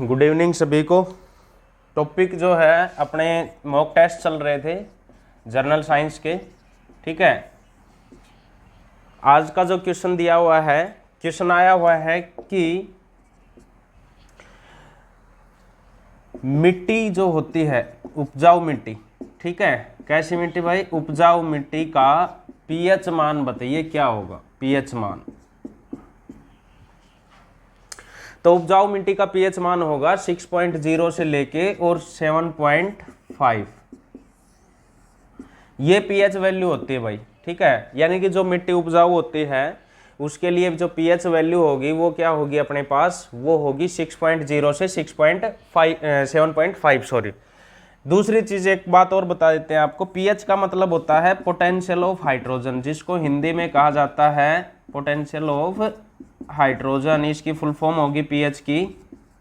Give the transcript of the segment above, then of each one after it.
Good evening सभी को। Topic जो है अपने मॉक टेस्ट चल रहे थे जर्नल साइंस के, ठीक है। आज का जो क्वेश्चन दिया हुआ है, क्वेश्चन आया हुआ है कि मिट्टी जो होती है उपजाऊ मिट्टी, ठीक है, कैसी मिट्टी भाई? उपजाऊ मिट्टी का पीएच मान बताइए क्या होगा पीएच मान। तो उपजाऊ मिट्टी का पीएच मान होगा 6.0 से लेके और 7.5। ये पीएच वैल्यू होती है भाई, ठीक है। यानी कि जो मिट्टी उपजाऊ होती है उसके लिए जो पीएच वैल्यू होगी वो क्या होगी अपने पास? वो होगी 6.0 से 7.5 सॉरी। दूसरी चीज एक बात और बता देते हैं आपको, पीएच का मतलब होता है पोटेंशियल ऑफ हाइड्रोजन, जिसको हिंदी में कहा जाता है पोटेंशियल ऑफ हाइड्रोजन। इसकी फुल फॉर्म होगी पीएच की,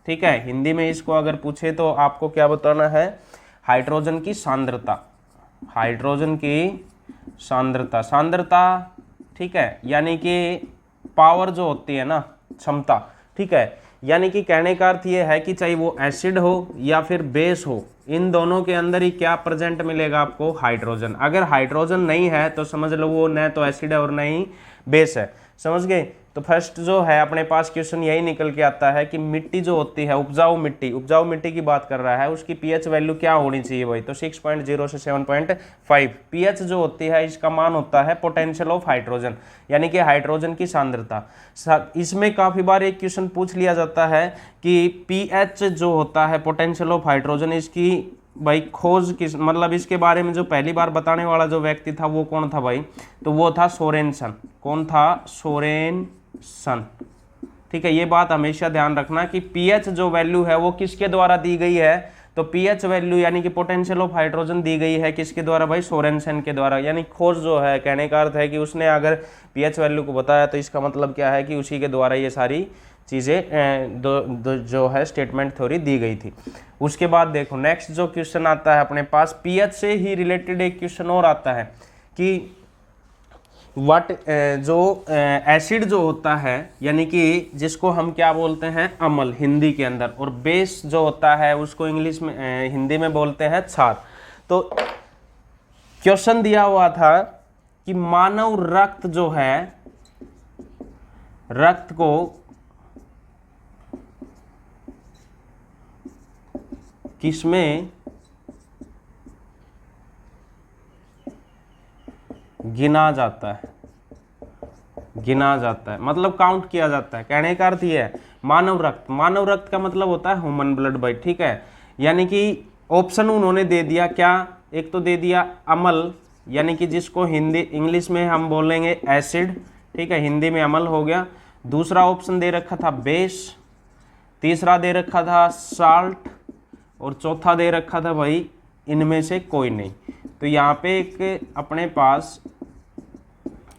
ठीक है। हिंदी में इसको अगर पूछे तो आपको क्या बताना है? हाइड्रोजन की सांद्रता, हाइड्रोजन की सांद्रता, ठीक है। यानी कि पावर जो होती है ना, क्षमता, ठीक है। यानी कि कहने का अर्थ ये है कि चाहे वो एसिड हो या फिर बेस हो, इन दोनों के अंदर ही क्या प्रेजेंट मिलेगा आपको? हाइड्रोजन। अगर हाइड्रोजन नहीं है तो समझ लो वो न तो एसिड है और न ही बेस है, समझ गए। तो फर्स्ट जो है अपने पास क्वेश्चन यही निकल के आता है कि मिट्टी जो होती है उपजाऊ मिट्टी की बात कर रहा है, उसकी पीएच वैल्यू क्या होनी चाहिए भाई? तो 6.0 से 7.5। पीएच जो होती है इसका मान होता है पोटेंशियल ऑफ हाइड्रोजन, यानी कि हाइड्रोजन की सांद्रता। इसमें काफी बार एक क्वेश्चन पूछ लिया जाता है कि पीएच जो होता है पोटेंशियल ऑफ हाइड्रोजन, इसकी भाई खोज किस, मतलब इसके बारे में जो पहली बार बताने वाला जो व्यक्ति था वो कौन था भाई? तो वो था सोरेनसन। कौन था? सोरेनसन, ठीक है। ये बात हमेशा ध्यान रखना कि पीएच जो वैल्यू है वो किसके द्वारा दी गई है? तो पीएच वैल्यू यानी कि पोटेंशियल ऑफ हाइड्रोजन दी गई है किसके द्वारा भाई? सोरेनसन के द्वारा। यानी खोज जो है, कहने का अर्थ है कि उसने अगर पीएच वैल्यू को बताया तो इसका मतलब क्या है कि उसी के द्वारा ये सारी चीज़ें जो है स्टेटमेंट थ्योरी दी गई थी। उसके बाद देखो नेक्स्ट जो क्वेश्चन आता है अपने पास, पीएच से ही रिलेटेड एक क्वेश्चन और आता है कि जो एसिड जो होता है, यानी कि जिसको हम क्या बोलते हैं? अम्ल हिंदी के अंदर, और बेस जो होता है उसको इंग्लिश में हिंदी में बोलते हैं क्षार। तो क्वेश्चन दिया हुआ था कि मानव रक्त जो है, रक्त को किसमें गिना जाता है? मतलब काउंट किया जाता है। कहने का अर्थ ये है मानव रक्त का मतलब होता है ह्यूमन ब्लड भाई, ठीक है। यानी कि ऑप्शन उन्होंने दे दिया क्या? एक तो दे दिया अम्ल, यानी कि जिसको हिंदी इंग्लिश में हम बोलेंगे एसिड, ठीक है, हिंदी में अम्ल हो गया। दूसरा ऑप्शन दे रखा था बेस, तीसरा दे रखा था साल्ट, और चौथा दे रखा था भाई इनमें से कोई नहीं। तो यहाँ पे एक अपने पास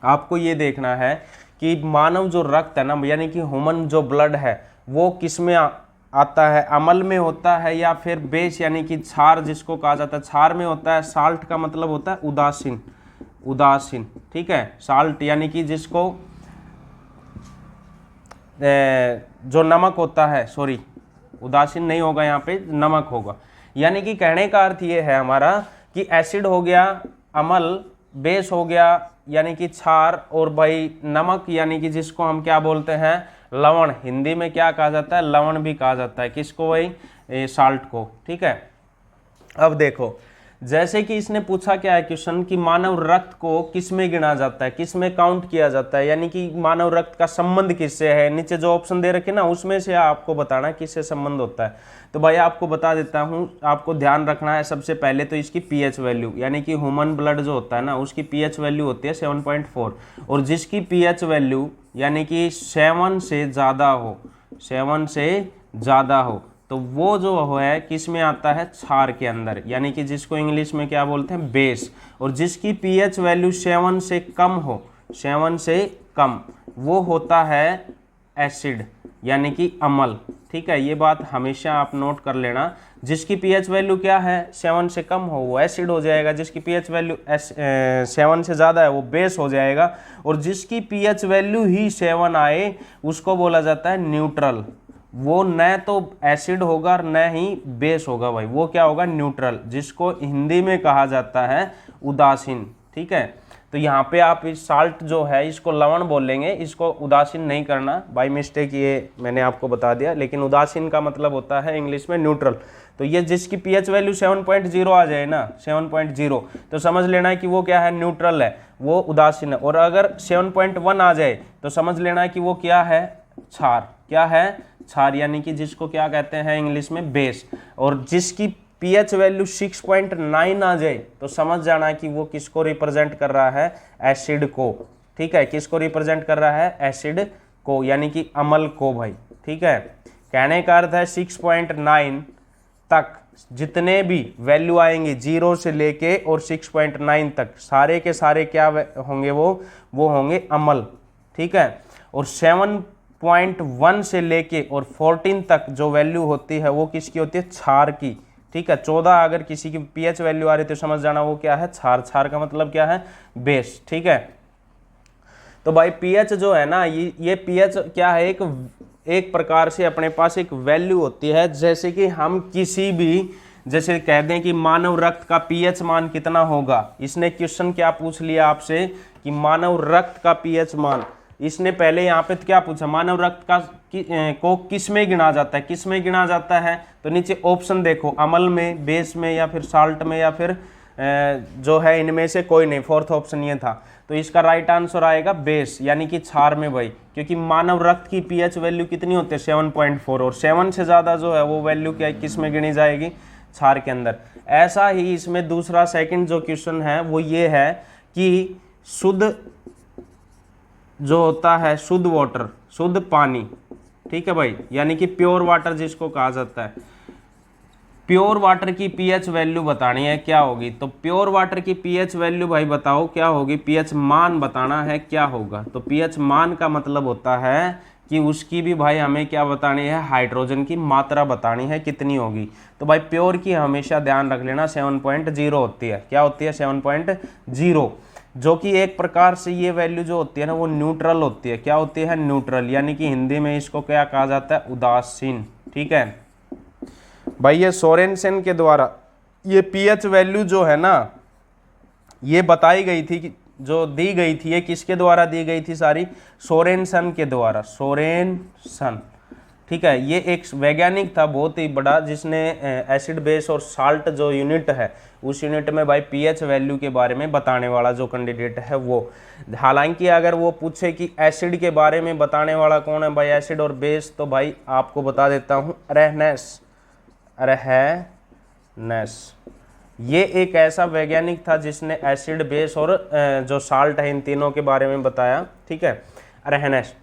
आपको ये देखना है कि मानव जो रक्त है ना, यानी कि ह्यूमन जो ब्लड है वो किस में आता है? अम्ल में होता है या फिर बेस यानी कि क्षार जिसको कहा जाता है? क्षार में होता है। साल्ट का मतलब होता है उदासीन, ठीक है। साल्ट यानी कि जिसको जो नमक होता है, सॉरी उदासीन नहीं होगा, यहाँ पे नमक होगा। यानी कि कहने का अर्थ ये है हमारा कि एसिड हो गया अम्ल, बेस हो गया यानी कि क्षार, और भाई नमक यानी कि जिसको हम क्या बोलते हैं? लवण। हिंदी में क्या कहा जाता है? लवण भी कहा जाता है। किसको भाई? साल्ट को, ठीक है। अब देखो जैसे कि इसने पूछा क्या है क्वेश्चन कि मानव रक्त को किस में गिना जाता है, किस में काउंट किया जाता है, यानी कि मानव रक्त का संबंध किससे है? नीचे जो ऑप्शन दे रखे ना उसमें से आपको बताना किससे संबंध होता है। तो भाई आपको बता देता हूं, आपको ध्यान रखना है सबसे पहले तो इसकी पीएच वैल्यू, यानी कि ह्यूमन ब्लड जो होता है ना उसकी पीएच वैल्यू होती है 7.4, और जिसकी पीएच वैल्यू यानी कि 7 से ज़्यादा हो तो वो जो है किस में आता है? क्षार के अंदर, यानी कि जिसको इंग्लिश में क्या बोलते हैं? बेस। और जिसकी पीएच वैल्यू 7 से कम वो होता है एसिड, यानी कि अम्ल, ठीक है। ये बात हमेशा आप नोट कर लेना। जिसकी पीएच वैल्यू क्या है? 7 से कम हो वो एसिड हो जाएगा, जिसकी पीएच वैल्यू 7 से ज़्यादा है वो बेस हो जाएगा, और जिसकी पीएच वैल्यू ही 7 आए उसको बोला जाता है न्यूट्रल। वो न तो एसिड होगा और न ही बेस होगा भाई, वो क्या होगा, न्यूट्रल, जिसको हिंदी में कहा जाता है उदासीन। ठीक है, तो यहाँ पे आप इस साल्ट जो है इसको लवण बोलेंगे, इसको उदासीन नहीं करना, बाय मिस्टेक ये मैंने आपको बता दिया, लेकिन उदासीन का मतलब होता है इंग्लिश में न्यूट्रल। तो ये जिसकी पीएच वैल्यू 7.0 आ जाए ना, 7.0, तो समझ लेना है कि वो क्या है, न्यूट्रल है, वो उदासीन है। और अगर 7.1 आ जाए तो समझ लेना है कि वो क्या है, क्षार। क्या है, क्षार, यानी कि जिसको क्या कहते हैं इंग्लिश में बेस। और जिसकी पीएच वैल्यू 6.9 आ जाए तो समझ जाना कि वो किसको रिप्रेजेंट कर रहा है, एसिड को। ठीक है, किसको रिप्रेजेंट कर रहा है, एसिड को, यानी कि अम्ल को भाई। ठीक है, कहने का अर्थ है 6.9 तक जितने भी वैल्यू आएंगे 0 से लेके और 6.9 तक, सारे के सारे क्या होंगे, वो होंगे अम्ल। ठीक है, और 7.1 से लेके और 14 तक जो वैल्यू होती है वो किसकी होती है, क्षार की। ठीक है, 14 अगर किसी की पीएच वैल्यू आ रही है तो समझ जाना वो क्या है, क्षार। क्षार का मतलब क्या है, बेस। ठीक है, तो भाई पीएच जो है ना, ये पीएच क्या है, एक प्रकार से अपने पास एक वैल्यू होती है। जैसे कि हम किसी भी, जैसे कह दें कि मानव रक्त का पीएच मान कितना होगा, इसने क्वेश्चन क्या पूछ लिया आपसे कि मानव रक्त का पीएच मान, इसने पहले यहाँ पे क्या पूछा, मानव रक्त का को किस में गिना जाता है, किस में गिना जाता है, तो नीचे ऑप्शन देखो, अम्ल में, बेस में, या फिर साल्ट में, या फिर जो है इनमें से कोई नहीं, फोर्थ ऑप्शन ये था। तो इसका राइट आंसर आएगा बेस, यानी कि क्षार में भाई, क्योंकि मानव रक्त की पीएच वैल्यू कितनी होती है, 7.4, और 7 से ज़्यादा जो है वो वैल्यू क्या, किस में गिनी जाएगी, क्षार के अंदर। ऐसा ही इसमें दूसरा सेकंड जो क्वेश्चन है वो ये है कि शुद्ध जो होता है, शुद्ध वाटर, शुद्ध पानी। ठीक है भाई, यानी कि प्योर वाटर जिसको कहा जाता है, प्योर वाटर की पीएच वैल्यू बतानी है, क्या होगी। तो प्योर वाटर की पीएच वैल्यू भाई बताओ क्या होगी, पीएच मान बताना है क्या होगा। तो पीएच मान का मतलब होता है कि उसकी भी भाई हमें क्या बतानी है, हाइड्रोजन की मात्रा बतानी है कितनी होगी। तो भाई प्योर की हमेशा ध्यान रख लेना 7.0 होती है, क्या होती है, 7.0, जो कि एक प्रकार से ये वैल्यू जो होती है ना वो न्यूट्रल होती है। क्या होती है, न्यूट्रल, यानी कि हिंदी में इसको क्या कहा जाता है, उदासीन। ठीक है भाई, ये सोरेनसन के द्वारा ये पीएच वैल्यू जो है ना ये बताई गई थी कि जो दी गई थी, ये किसके द्वारा दी गई थी सारी, सोरेनसन के द्वारा, सोरेनसन। ठीक है, ये एक वैज्ञानिक था बहुत ही बड़ा, जिसने एसिड बेस और साल्ट जो यूनिट है उस यूनिट में भाई पीएच वैल्यू के बारे में बताने वाला जो कैंडिडेट है वो। हालांकि अगर वो पूछे कि एसिड के बारे में बताने वाला कौन है भाई, एसिड और बेस, तो भाई आपको बता देता हूँ, अरेहनेस। ये एक ऐसा वैज्ञानिक था जिसने एसिड बेस और जो साल्ट है इन तीनों के बारे में बताया। ठीक है, अरेहनेस।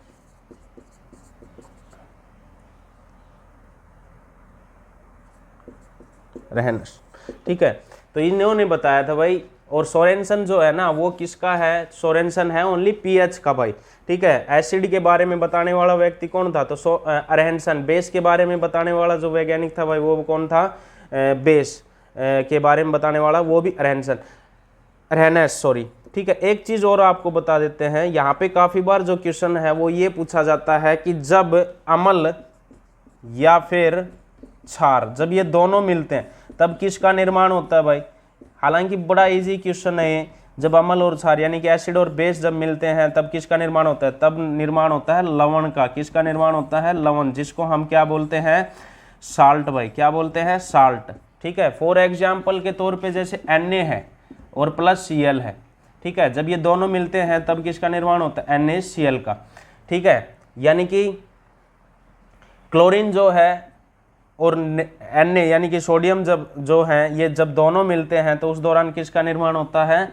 ठीक है, तो इन्होंने बताया था भाई। और सोरेनसन जो है ना वो किसका है, सोरेनसन है ओनली पीएच का भाई। ठीक है, एसिड के बारे में बताने वाला व्यक्ति कौन था, तो अरेहनसन। बेस के बारे में बताने वाला जो वैज्ञानिक था भाई वो कौन था, बेस के बारे में बताने वाला वो भी अरेहनेस, सॉरी। ठीक है, एक चीज और आपको बता देते हैं, यहाँ पे काफी बार जो क्वेश्चन है वो ये पूछा जाता है कि जब अम्ल या फिर क्षार, जब ये दोनों मिलते हैं तब किसका निर्माण होता है भाई। हालांकि बड़ा इजी क्वेश्चन है ये, जब अम्ल और क्षार यानी कि एसिड और बेस जब मिलते हैं तब किसका निर्माण होता है, तब निर्माण होता है लवण का। किसका निर्माण होता है, लवण, जिसको हम क्या बोलते हैं, साल्ट भाई। क्या बोलते हैं, साल्ट। ठीक है, फॉर एग्जाम्पल के तौर पे जैसे Na है और प्लस Cl है। ठीक है, जब ये दोनों मिलते हैं तब किसका निर्माण होता है, NaCl का। ठीक है, यानी कि क्लोरीन जो है और Na यानी कि सोडियम जब जो है ये जब दोनों मिलते हैं तो उस दौरान किसका निर्माण होता है,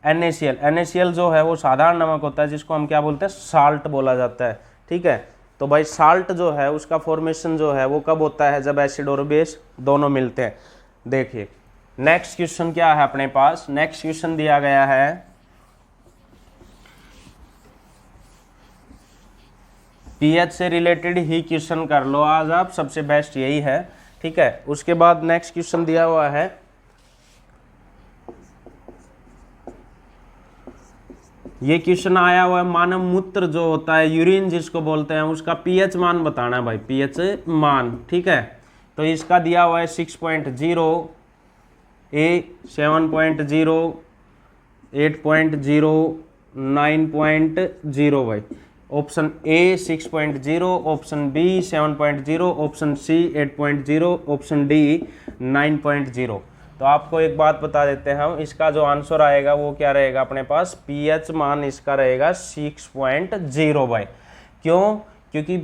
NaCl। NaCl जो है वो साधारण नमक होता है जिसको हम क्या बोलते हैं, साल्ट बोला जाता है। ठीक है, तो भाई साल्ट जो है उसका फॉर्मेशन जो है वो कब होता है, जब एसिड और बेस दोनों मिलते हैं। देखिए नेक्स्ट क्वेश्चन क्या है अपने पास, नेक्स्ट क्वेश्चन दिया गया है पीएच से रिलेटेड ही क्वेश्चन कर लो आज आप, सबसे बेस्ट यही है। ठीक है, उसके बाद नेक्स्ट क्वेश्चन दिया हुआ है ये क्वेश्चन आया हुआ है, मानव मूत्र जो होता है, यूरिन जिसको बोलते हैं, उसका पीएच मान बताना है भाई, पीएच मान। ठीक है, तो इसका दिया हुआ है 6.0, ए 7.0, 8.0, 9.0 भाई। Option A 6.0, option B 7.0, option C 8.0, option D 9.0। तो आपको एक बात बता देते हैं हम, इसका जो आंसर आएगा वो क्या रहेगा अपने पास, पीएच मान इसका रहेगा 6.0 भाई। क्यों? क्योंकि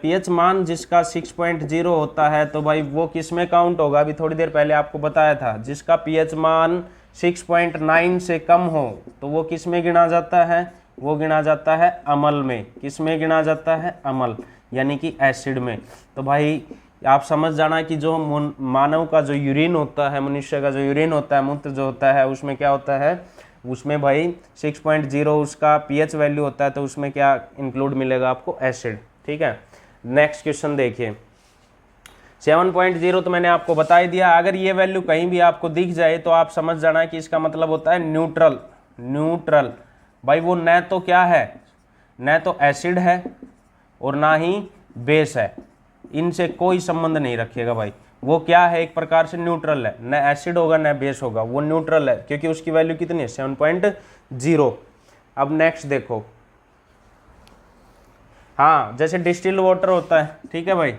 पीएच मान जिसका 6.0 होता है तो भाई वो किस में काउंट होगा, अभी थोड़ी देर पहले आपको बताया था, जिसका पीएच मान 6.9 से कम हो तो वो किस में गिना जाता है, वो गिना जाता है अम्ल में। किस में गिना जाता है? अम्ल, यानी कि एसिड में। तो भाई आप समझ जाना कि जो मानव का जो यूरिन होता है, मनुष्य का जो यूरिन होता है, मूत्र जो होता है, उसमें क्या होता है, उसमें भाई 6.0 उसका पीएच वैल्यू होता है, तो उसमें क्या इंक्लूड मिलेगा आपको, एसिड। ठीक है, नेक्स्ट क्वेश्चन देखिए। 7.0 तो मैंने आपको बता ही दिया। अगर ये वैल्यू कहीं भी आपको दिख जाए तो आप समझ जाना कि इसका मतलब होता है न्यूट्रल। न्यूट्रल भाई वो न तो क्या है, न तो एसिड है और ना ही बेस है, इनसे कोई संबंध नहीं रखिएगा भाई। वो क्या है, एक प्रकार से न्यूट्रल है, न एसिड होगा न बेस होगा, वो न्यूट्रल है क्योंकि उसकी वैल्यू कितनी है, 7.0। अब नेक्स्ट देखो, हाँ जैसे डिस्टिल्ड वाटर होता है, ठीक है भाई,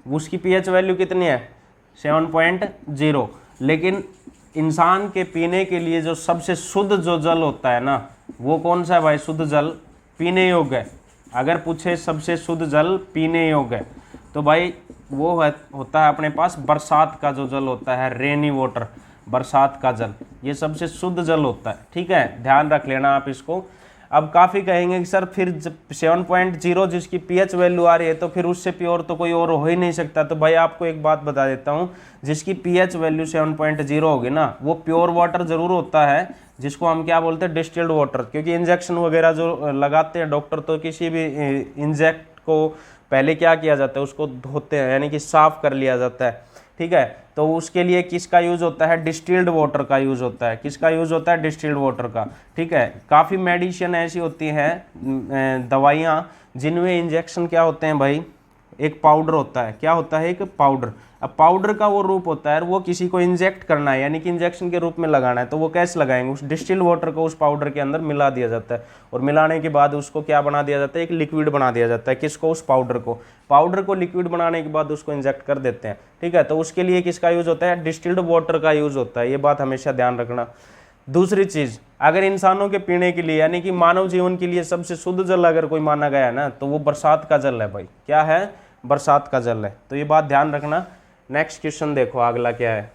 उसकी पीएच वैल्यू कितनी है, 7.0। लेकिन इंसान के पीने के लिए जो सबसे शुद्ध जो जल होता है ना, वो कौन सा है भाई, शुद्ध जल पीने योग्य है। अगर पूछे सबसे शुद्ध जल पीने योग्य है तो भाई वो होता है अपने पास बरसात का जो जल होता है, रेनी वाटर, बरसात का जल, ये सबसे शुद्ध जल होता है। ठीक है, ध्यान रख लेना आप इसको। अब काफ़ी कहेंगे कि सर फिर 7.0 जिसकी पीएच वैल्यू आ रही है तो फिर उससे प्योर तो कोई और हो ही नहीं सकता। तो भाई आपको एक बात बता देता हूँ, जिसकी पीएच वैल्यू 7.0 होगी ना, वो प्योर वाटर ज़रूर होता है, जिसको हम क्या बोलते हैं, डिस्टिल्ड वाटर। क्योंकि इंजेक्शन वगैरह जो लगाते हैं डॉक्टर, तो किसी भी इंजेक्ट को पहले क्या किया जाता है, उसको धोते हैं, यानी कि साफ़ कर लिया जाता है। ठीक है, तो उसके लिए किसका यूज़ होता है, डिस्टिल्ड वाटर का यूज़ होता है। किसका यूज़ होता है, डिस्टिल्ड वाटर का। ठीक है, काफ़ी मेडिसिन ऐसी होती हैं, दवाइयाँ, जिनमें इंजेक्शन क्या होते हैं भाई, एक पाउडर होता है। क्या होता है, एक पाउडर। अब पाउडर का वो रूप होता है, वो किसी को इंजेक्ट करना है, यानी कि इंजेक्शन के रूप में लगाना है, तो वो कैसे लगाएंगे, उस डिस्टिल्ड वाटर को उस पाउडर के अंदर मिला दिया जाता है, और मिलाने के बाद उसको क्या बना दिया जाता है, एक लिक्विड बना दिया जाता है। किसको, उस पाउडर को। पाउडर को लिक्विड बनाने के बाद उसको इंजेक्ट कर देते हैं। ठीक है, तो उसके लिए किसका यूज़ होता है, डिस्टिल्ड वाटर का यूज़ होता है। ये बात हमेशा ध्यान रखना। दूसरी चीज़, अगर इंसानों के पीने के लिए, यानी कि मानव जीवन के लिए सबसे शुद्ध जल अगर कोई माना गया है ना, तो वो बरसात का जल है भाई। क्या है, बरसात का जल है। तो ये बात ध्यान रखना। नेक्स्ट क्वेश्चन देखो अगला क्या है।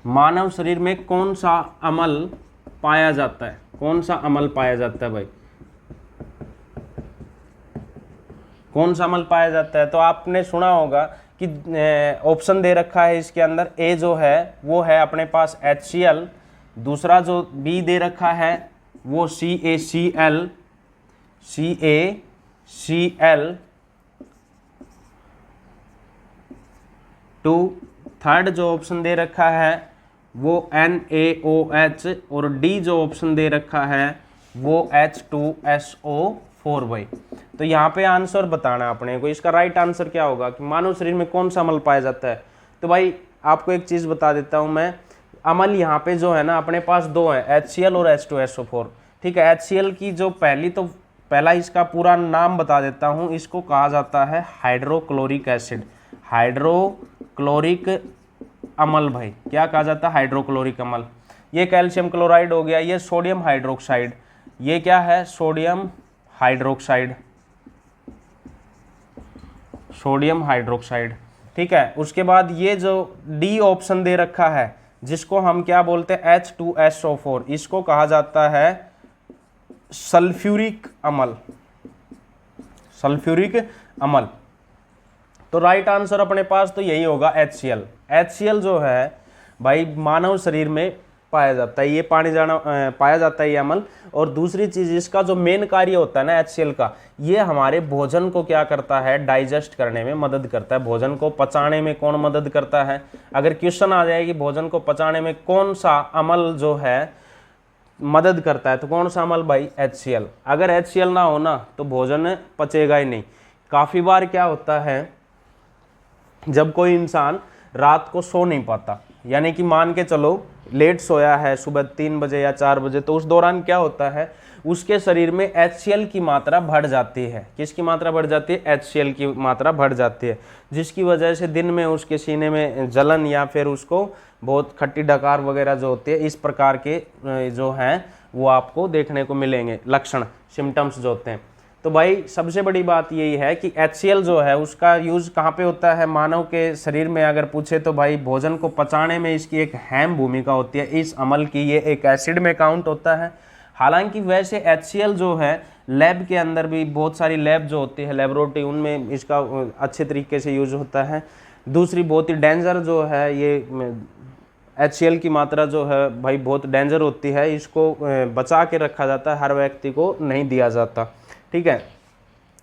मानव शरीर में कौन सा अम्ल पाया जाता है, कौन सा अम्ल पाया जाता है भाई, कौन सा अम्ल पाया जाता है। तो आपने सुना होगा कि ऑप्शन दे रखा है इसके अंदर, ए जो है वो है अपने पास HCl, दूसरा जो बी दे रखा है वो CaCl, CaCl2, थर्ड जो ऑप्शन दे रखा है वो NaOH, और डी जो ऑप्शन दे रखा है वो H2SO4 भाई। तो यहाँ पे आंसर बताना अपने को, इसका राइट आंसर क्या होगा कि मानव शरीर में कौन सा अम्ल पाया जाता है। तो भाई आपको एक चीज़ बता देता हूँ मैं, अम्ल यहाँ पे जो है ना अपने पास दो है, HCl और H2SO4। ठीक है, HCl की जो पहला इसका पूरा नाम बता देता हूँ, इसको कहा जाता है हाइड्रोक्लोरिक एसिड, हाइड्रोक्लोरिक अम्ल भाई। क्या कहा जाता है, हाइड्रोक्लोरिक अम्ल। ये कैल्शियम क्लोराइड हो गया, ये सोडियम हाइड्रोक्साइड, ये क्या है, सोडियम हाइड्रोक्साइड, सोडियम हाइड्रोक्साइड। ठीक है, उसके बाद ये जो डी ऑप्शन दे रखा है, जिसको हम क्या बोलते हैं, H2SO4, इसको कहा जाता है सल्फ्यूरिक अम्ल, सल्फ्यूरिक अम्ल। तो राइट आंसर अपने पास तो यही होगा HCl। HCl जो है भाई मानव शरीर में पाया जाता है, ये पाया जाता है ये अम्ल। और दूसरी चीज इसका जो मेन कार्य होता है ना HCl का, ये हमारे भोजन को क्या करता है, डाइजेस्ट करने में मदद करता है। भोजन को पचाने में कौन मदद करता है, अगर क्वेश्चन आ जाए कि भोजन को पचाने में कौन सा अम्ल जो है मदद करता है, तो कौन सा अम्ल भाई, HCl। अगर HCl ना हो ना तो भोजन पचेगा ही नहीं। काफी बार क्या होता है, जब कोई इंसान रात को सो नहीं पाता, यानी कि मान के चलो लेट सोया है सुबह 3 बजे या 4 बजे, तो उस दौरान क्या होता है, उसके शरीर में HCl की मात्रा बढ़ जाती है। किसकी मात्रा बढ़ जाती है, HCl की मात्रा बढ़ जाती है, जिसकी वजह से दिन में उसके सीने में जलन या फिर उसको बहुत खट्टी डकार वगैरह जो होती है, इस प्रकार के जो हैं वो आपको देखने को मिलेंगे, लक्षण, सिम्टम्स जो होते हैं। तो भाई सबसे बड़ी बात यही है कि HCl जो है उसका यूज़ कहाँ पे होता है, मानव के शरीर में अगर पूछे तो भाई भोजन को पचाने में इसकी एक अहम भूमिका होती है। इस अम्ल की ये एक एसिड में काउंट होता है। हालांकि वैसे HCl जो है लैब के अंदर भी बहुत सारी लैब जो होती है, लेबोरेटरी, उनमें इसका अच्छे तरीके से यूज होता है। दूसरी बहुत ही डेंजर जो है ये HCl की मात्रा जो है भाई बहुत डेंजर होती है, इसको बचा के रखा जाता है, हर व्यक्ति को नहीं दिया जाता, ठीक है।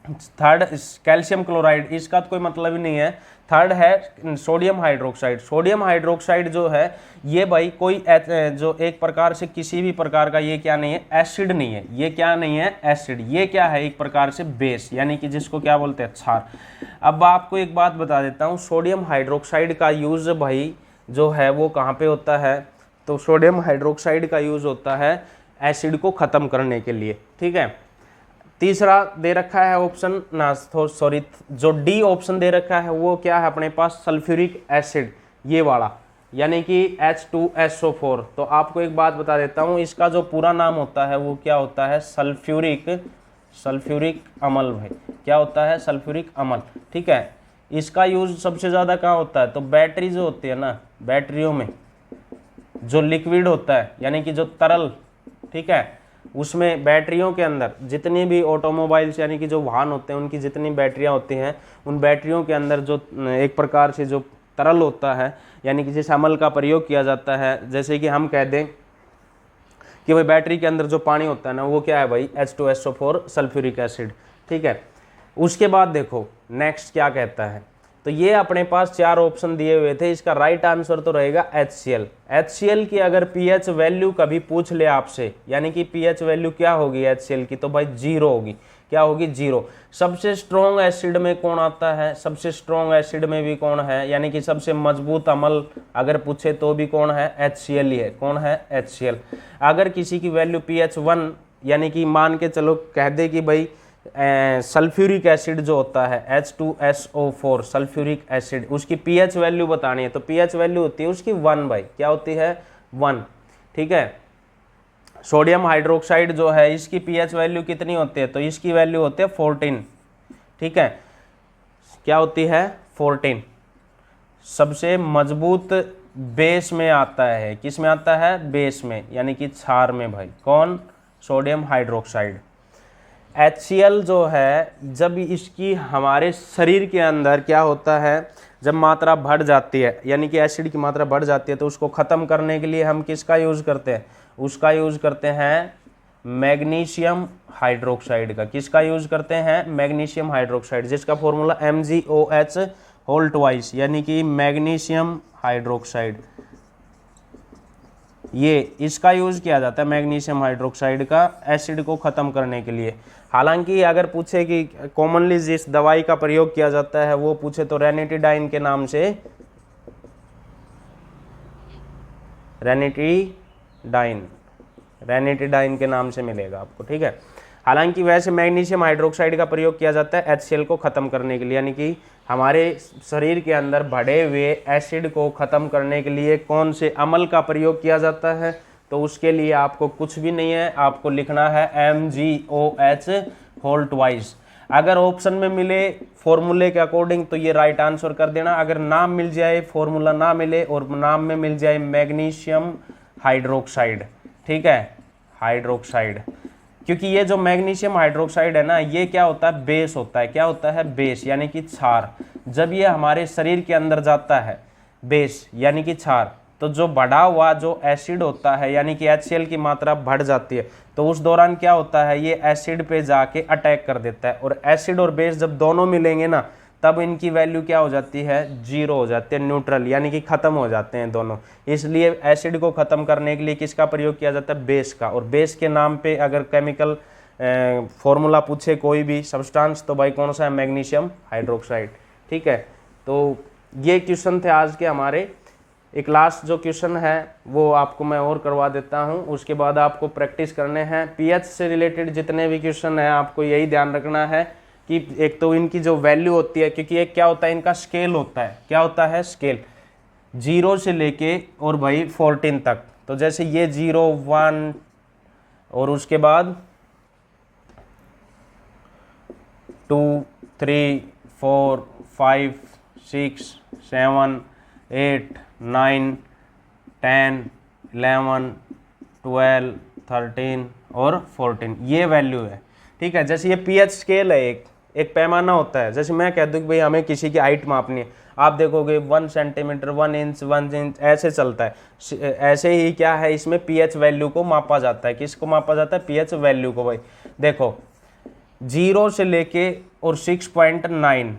थर्ड कैल्शियम क्लोराइड, इसका तो कोई मतलब ही नहीं है। थर्ड है सोडियम हाइड्रोक्साइड। सोडियम हाइड्रोक्साइड जो है ये भाई कोई जो एक प्रकार से किसी भी प्रकार का ये क्या नहीं है, एसिड नहीं है। ये क्या नहीं है, एसिड। ये क्या है, एक प्रकार से बेस, यानी कि जिसको क्या बोलते हैं, क्षार। अब आपको एक बात बता देता हूँ, सोडियम हाइड्रोक्साइड का यूज भाई जो है वो कहाँ पे होता है, तो सोडियम हाइड्रोक्साइड का यूज होता है एसिड को खत्म करने के लिए, ठीक है। तीसरा दे रखा है ऑप्शन ना, सॉरी, जो डी ऑप्शन दे रखा है वो क्या है अपने पास, सल्फ्यूरिक एसिड, ये वाला, यानी कि H2SO4। तो आपको एक बात बता देता हूँ, इसका जो पूरा नाम होता है वो क्या होता है, सल्फ्यूरिक अम्ल भाई, क्या होता है, सल्फ्यूरिक अम्ल, ठीक है। इसका यूज सबसे ज़्यादा कहाँ होता है, तो बैटरी जो होती है ना, बैटरियों में जो लिक्विड होता है, यानी कि जो तरल, ठीक है, उसमें बैटरियों के अंदर जितनी भी ऑटोमोबाइल्स यानी कि जो वाहन होते हैं उनकी जितनी बैटरियां होती हैं, उन बैटरियों के अंदर जो एक प्रकार से जो तरल होता है, यानी कि जिस अम्ल का प्रयोग किया जाता है, जैसे कि हम कह दें कि भाई बैटरी के अंदर जो पानी होता है ना, वो क्या है भाई, H2SO4 सल्फ्यूरिक एसिड, ठीक है। उसके बाद देखो नेक्स्ट क्या कहता है, तो ये अपने पास 4 ऑप्शन दिए हुए थे, इसका राइट आंसर तो रहेगा HCl। HCl की अगर pH वैल्यू कभी पूछ ले आपसे, यानी कि pH वैल्यू क्या होगी HCl की, तो भाई 0 होगी। क्या होगी, 0। सबसे स्ट्रॉन्ग एसिड में कौन आता है, सबसे स्ट्रॉन्ग एसिड में भी कौन है, यानी कि सबसे मजबूत अम्ल अगर पूछे तो भी कौन है, HCl ही है। कौन है, HCl। अगर किसी की वैल्यू pH 1, यानी कि मान के चलो कह दे कि भाई सल्फ्यूरिक एसिड जो होता है H2SO4 सल्फ्यूरिक एसिड, उसकी pH वैल्यू बतानी है, तो pH वैल्यू होती है उसकी 1 भाई, क्या होती है, 1, ठीक है। सोडियम हाइड्रोक्साइड जो है इसकी pH वैल्यू कितनी होती है, तो इसकी वैल्यू होती है 14, ठीक है, क्या होती है, 14। सबसे मजबूत बेस में आता है, किस में आता है, बेस में, यानी कि क्षार में भाई, कौन, सोडियम हाइड्रोक्साइड। HCl जो है जब इसकी हमारे शरीर के अंदर क्या होता है, जब मात्रा बढ़ जाती है, यानी कि एसिड की मात्रा बढ़ जाती है, तो उसको ख़त्म करने के लिए हम किसका यूज़ करते हैं, उसका यूज़ करते हैं मैग्नीशियम हाइड्रोक्साइड का। किसका यूज़ करते हैं, मैग्नीशियम हाइड्रोक्साइड, जिसका फॉर्मूला MgOH होल ट्वाइस, यानी कि मैग्नीशियम हाइड्रोक्साइड, ये इसका यूज़ किया जाता है मैग्नीशियम हाइड्रोक्साइड का एसिड को ख़त्म करने के लिए। हालांकि अगर पूछे कि कॉमनली जिस दवाई का प्रयोग किया जाता है वो पूछे तो रेनिटिडाइन के नाम से, रेनिटिडाइन के नाम से मिलेगा आपको, ठीक है। हालांकि वैसे मैग्नीशियम हाइड्रोक्साइड का प्रयोग किया जाता है HCl को ख़त्म करने के लिए, यानी कि हमारे शरीर के अंदर बढ़े हुए एसिड को ख़त्म करने के लिए कौन से अम्ल का प्रयोग किया जाता है, तो उसके लिए आपको कुछ भी नहीं है, आपको लिखना है MgOH होल ट्वाइस। अगर ऑप्शन में मिले फॉर्मूले के अकॉर्डिंग तो ये राइट आंसर कर देना, अगर नाम मिल जाए, फॉर्मूला ना मिले और नाम में मिल जाए मैग्नीशियम हाइड्रोक्साइड, ठीक है, हाइड्रोक्साइड। क्योंकि ये जो मैग्नीशियम हाइड्रोक्साइड है ना, ये क्या होता है, बेस होता है। क्या होता है, बेस यानी कि क्षार। जब ये हमारे शरीर के अंदर जाता है, बेस यानी कि क्षार, तो जो बढ़ा हुआ जो एसिड होता है यानी कि HCl की मात्रा बढ़ जाती है, तो उस दौरान क्या होता है, ये एसिड पे जाके अटैक कर देता है। और एसिड और बेस जब दोनों मिलेंगे ना, तब इनकी वैल्यू क्या हो जाती है, जीरो हो जाती है, न्यूट्रल यानी कि खत्म हो जाते हैं दोनों। इसलिए एसिड को खत्म करने के लिए किसका प्रयोग किया जाता है, बेस का। और बेस के नाम पे अगर केमिकल फॉर्मूला पूछे कोई भी सब्सटेंस, तो भाई कौन सा है, मैग्नीशियम हाइड्रोक्साइड। ठीक है, तो ये क्वेश्चन थे आज के हमारे। एक लास्ट जो क्वेश्चन है वो आपको मैं और करवा देता हूँ, उसके बाद आपको प्रैक्टिस करने हैं। पीएच से रिलेटेड जितने भी क्वेश्चन हैं आपको यही ध्यान रखना है कि एक तो इनकी जो वैल्यू होती है, क्योंकि एक क्या होता है, इनका स्केल होता है। क्या होता है, स्केल, 0 से लेके और भाई 14 तक। तो जैसे ये 0, 1 और उसके बाद 2, 3, 4, 5, 6, 7, 8, 9, 10, 11, 12, 13 और 14, ये वैल्यू है। ठीक है, जैसे ये पीएच स्केल है, एक पैमाना होता है। जैसे मैं कह दूं कि भाई हमें किसी की हाइट मापनी है, आप देखोगे 1 सेंटीमीटर, 1 इंच, 1 इंच ऐसे चलता है। ऐसे ही क्या है, इसमें पीएच वैल्यू को मापा जाता है। किसको मापा जाता है, पीएच वैल्यू को। भाई देखो 0 से लेके और 6.9,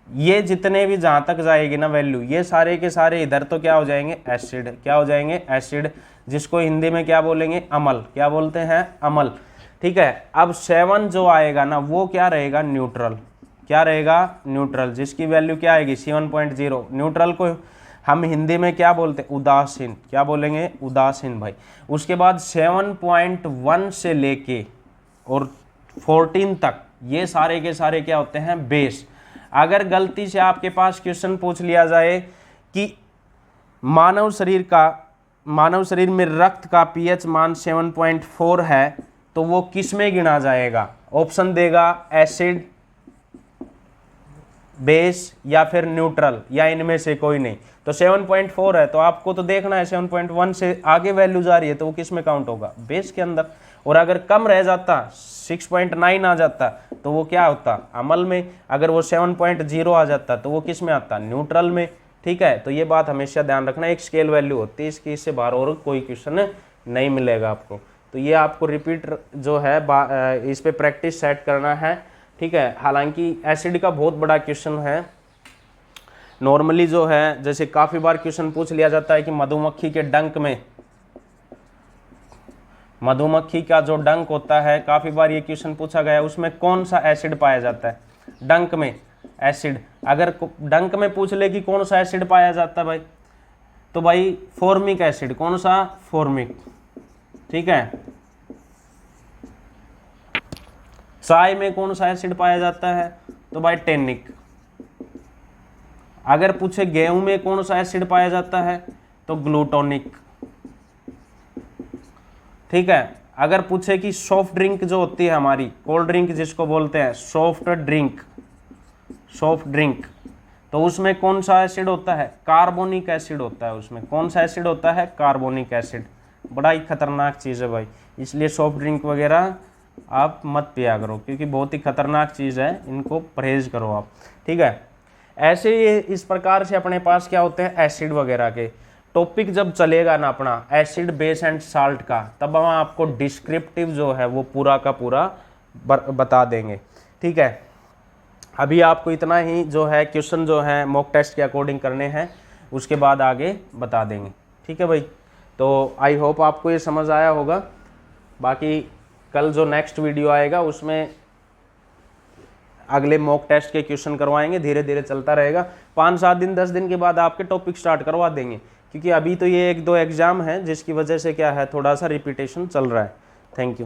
ये जितने भी जहाँ तक जाएगी ना वैल्यू, ये सारे के सारे इधर तो क्या हो जाएंगे, एसिड। क्या हो जाएंगे, एसिड, जिसको हिंदी में क्या बोलेंगे, अम्ल। क्या बोलते हैं, अम्ल। ठीक है, अब 7 जो आएगा ना, वो क्या रहेगा, न्यूट्रल। क्या रहेगा, न्यूट्रल, जिसकी वैल्यू क्या आएगी, 7.0। न्यूट्रल को हम हिंदी में क्या बोलते हैं, उदासीन। क्या बोलेंगे, उदासीन भाई। उसके बाद 7.1 से लेके और 14 तक, ये सारे के सारे क्या होते हैं, बेस। अगर गलती से आपके पास क्वेश्चन पूछ लिया जाए कि मानव शरीर में रक्त का पीएच मान 7.4 है, तो वो किस में गिना जाएगा, ऑप्शन देगा एसिड, बेस या फिर न्यूट्रल, या इनमें से कोई नहीं। तो 7.4 है, तो आपको तो देखना है 7.1 से आगे वैल्यू जा रही है, तो वो किस में काउंट होगा, बेस के अंदर। और अगर कम रह जाता, 6.9 आ जाता, तो वो क्या होता, अम्ल में। अगर वो 7.0 आ जाता, तो वो किस में आता, न्यूट्रल में। ठीक है, तो ये बात हमेशा ध्यान रखना, एक स्केल वैल्यू होती है इसकी, इससे बाहर और कोई क्वेश्चन नहीं मिलेगा आपको। तो ये आपको रिपीट जो है इस पे प्रैक्टिस सेट करना है। ठीक है, हालांकि एसिड का बहुत बड़ा क्वेश्चन है। नॉर्मली जो है, जैसे काफ़ी बार क्वेश्चन पूछ लिया जाता है कि मधुमक्खी के डंक में, मधुमक्खी का जो डंक होता है, काफ़ी बार ये क्वेश्चन पूछा गया है, उसमें कौन सा एसिड पाया जाता है, डंक में एसिड। अगर डंक में पूछ ले कि कौन सा एसिड पाया जाता है भाई, तो भाई फॉर्मिक एसिड। कौन सा, फॉर्मिक। ठीक है, चाय में कौन सा एसिड पाया जाता है, तो भाई टेनिक। अगर पूछे गेहूं में कौन सा एसिड पाया जाता है, तो ग्लूटोनिक। ठीक है, अगर पूछे कि सॉफ्ट ड्रिंक जो होती है हमारी, कोल्ड ड्रिंक जिसको बोलते हैं, सॉफ्ट ड्रिंक, तो उसमें कौन सा एसिड होता है, कार्बोनिक एसिड होता है। उसमें कौन सा एसिड होता है, कार्बोनिक एसिड। बड़ा ही खतरनाक चीज़ है भाई, इसलिए सॉफ्ट ड्रिंक वगैरह आप मत पिया करो, क्योंकि बहुत ही खतरनाक चीज़ है, इनको परहेज करो आप। ठीक है, ऐसे ही इस प्रकार से अपने पास क्या होते हैं, एसिड वगैरह के टॉपिक जब चलेगा ना अपना एसिड, बेस एंड साल्ट का, तब हम आपको डिस्क्रिप्टिव जो है वो पूरा का पूरा बता देंगे। ठीक है, अभी आपको इतना ही जो है क्वेश्चन जो है मॉक टेस्ट के अकॉर्डिंग करने हैं, उसके बाद आगे बता देंगे। ठीक है भाई, तो आई होप आपको ये समझ आया होगा। बाकी कल जो नेक्स्ट वीडियो आएगा उसमें अगले मॉक टेस्ट के क्वेश्चन करवाएंगे, धीरे धीरे चलता रहेगा। 5-7 दिन 10 दिन के बाद आपके टॉपिक स्टार्ट करवा देंगे, क्योंकि अभी तो ये 1-2 एग्जाम है जिसकी वजह से क्या है, थोड़ा सा रिपीटेशन चल रहा है। Thank you.